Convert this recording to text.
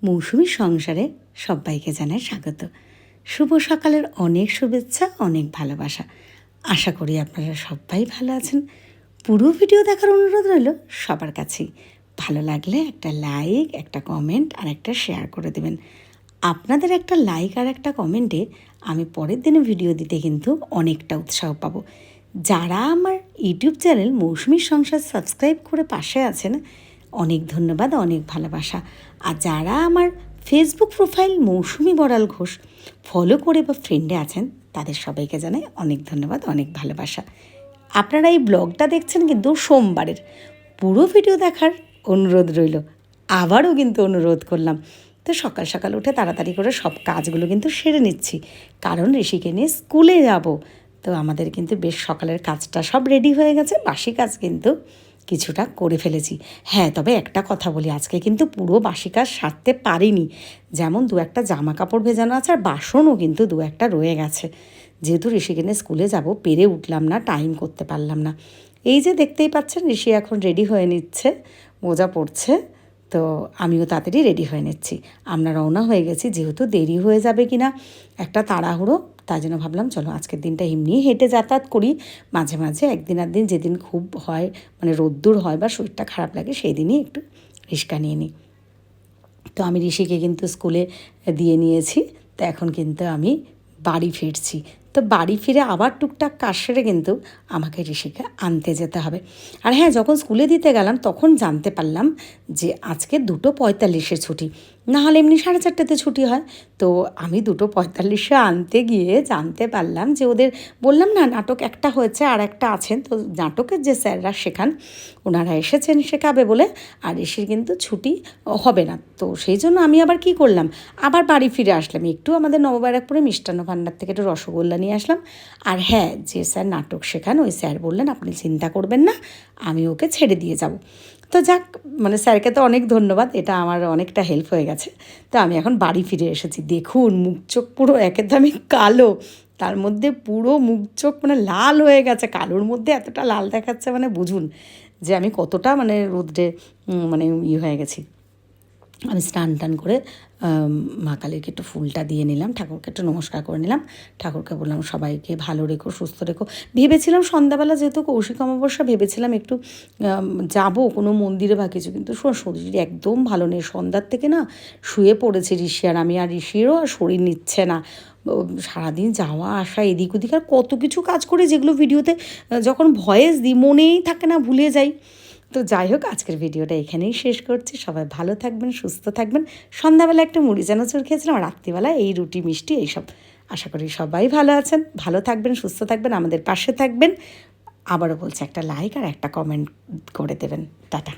মৌসুমী সংসারে সবাইকে জানাই স্বাগত। শুভ সকালের অনেক শুভেচ্ছা, অনেক ভালোবাসা। আশা করি আপনারা সবাই ভালো আছেন। পুরো ভিডিও দেখার অনুরোধ রইল সবার কাছেই। ভালো লাগলে একটা লাইক, একটা কমেন্ট আর একটা শেয়ার করে দেবেন। আপনাদের একটা লাইক আর একটা কমেন্টে আমি পরের দিনে ভিডিও দিতে কিন্তু অনেকটা উৎসাহ পাবো। যারা আমার ইউটিউব চ্যানেল মৌসুমীর সংসার সাবস্ক্রাইব করে পাশে আছেন, অনেক ধন্যবাদ, অনেক ভালোবাসা। আর যারা আমার ফেসবুক প্রোফাইল মৌসুমী বড়াল ঘোষ ফলো করে বা ফ্রেন্ডে আছেন, তাদের সবাইকে জানাই অনেক ধন্যবাদ, অনেক ভালোবাসা। আপনারা এই ব্লগটা দেখছেন কিন্তু সোমবারের। পুরো ভিডিও দেখার অনুরোধ রইল। আবারও কিন্তু অনুরোধ করলাম। তো সকাল সকাল উঠে তাড়াতাড়ি করে সব কাজগুলো কিন্তু সেরে নিচ্ছি, কারণ ঋষিকে নিয়ে স্কুলে যাব। তো আমাদের কিন্তু বেশ সকালের কাজটা সব রেডি হয়ে গেছে, বাসি কাজ কিন্তু কিছুটা করে ফেলেছি। হ্যাঁ, তবে একটা কথা বলি, আজকে কিন্তু পুরো বাসি কাজ সারতে পারিনি। যেমন দু একটা জামা কাপড় ভেজানো আছে, আর বাসনও কিন্তু দু একটা রয়ে গেছে। যেহেতু ঋষিকে নিয়ে স্কুলে যাব, পেরে উঠলাম না, টাইম করতে পারলাম না। এই যে দেখতেই পাচ্ছেন, ঋষি এখন রেডি হয়ে নিচ্ছে, মোজা পড়ছে। তো আমিও তাড়াতাড়ি রেডি হয়ে নিচ্ছি। আমরা রওনা হয়ে গেছি, যেহেতু দেরি হয়ে যাবে কিনা একটা তাড়াহুড়ো, তাই জন্য ভাবলাম চলো আজকের দিনটা এমনি হেঁটে যাতায়াত করি। মাঝে মাঝে একদিন আর দিন, যেদিন খুব হয় মানে রোদ্দুর হয় বা শরীরটা খারাপ লাগে, সেই দিনই একটু রিক্সা নিয়ে নিই। তো আমি ঋষিকে কিন্তু স্কুলে দিয়ে নিয়েছি। তো এখন কিন্তু আমি বাড়ি ফিরছি। তো বাড়ি ফিরে আবার টুকটাক কাজ সেরে কিন্তু আমাকে ঋষিকে আনতে যেতে হবে। আর হ্যাঁ, যখন স্কুলে দিতে গেলাম তখন জানতে পারলাম যে আজকে 2:45 ছুটি, না হলে এমনি 4:30 ছুটি হয়। তো আমি 2:45 আনতে গিয়ে জানতে পারলাম যে ওদের, বললাম না নাটক একটা হয়েছে আর একটা আছেন, তো নাটকের যে স্যাররা শেখান ওনারা এসেছেন শেখাবে বলে, আর ঋষির কিন্তু ছুটি হবে না। তো সেই জন্য আমি আবার কি করলাম, আবার বাড়ি ফিরে আসলাম। একটু আমাদের নববারাকপুরে মিষ্টান্ন ভাণ্ডার থেকে একটু রসগোল্লা নিয়ে আসলাম। আর হ্যাঁ, যে স্যার নাটক শেখান ওই স্যার বললেন আপনি চিন্তা করবেন না, আমি ওকে ছেড়ে দিয়ে যাব। তো যাক, মানে স্যারকে তো অনেক ধন্যবাদ, এটা আমার অনেকটা হেল্প হয়ে গেছে। তো আমি এখন বাড়ি ফিরে এসেছি। দেখুন মুখ চোখ পুরো একদমই কালো, তার মধ্যে পুরো মুখ চোখ মানে লাল হয়ে গেছে। কালোর মধ্যে এতটা লাল দেখাচ্ছে, মানে বুঝুন যে আমি কতটা মানে রোদ্রে মানে হয়ে গেছি। আমি স্নান টান করে মা কালীকে একটু ফুলটা দিয়ে নিলাম, ঠাকুরকে একটু নমস্কার করে নিলাম। ঠাকুরকে বললাম সবাইকে ভালো রেখো, সুস্থ রেখো। ভেবেছিলাম সন্ধ্যাবেলা, যেহেতু কৌশিক অমাবস্যা, ভেবেছিলাম একটু যাব কোনো মন্দিরে বা কিছু, কিন্তু শরীর একদম ভালো নেই। সন্ধ্যার থেকে না শুয়ে পড়েছে ঋষি আর আমি, আর ঋষিরও আর শরীর নিচ্ছে না। সারাদিন যাওয়া আসা এদিক ওদিক আর কত কিছু কাজ করি, যেগুলো ভিডিওতে যখন ভয়েস দিই মনেই থাকে না, ভুলে যাই। তো যাই হোক, আজকের ভিডিওটা এখানেই শেষ করছি। সবাই ভালো থাকবেন, সুস্থ থাকবেন। সন্ধ্যাবেলা একটা মুড়ি চানাচুর খেয়েছিলাম, আর রাত্রিবেলা এই রুটি মিষ্টি এইসব। আশা করি সবাই ভালো আছেন, ভালো থাকবেন, সুস্থ থাকবেন, আমাদের পাশে থাকবেন। আবারও বলছি, একটা লাইক আর একটা কমেন্ট করে দেবেন। টাটা।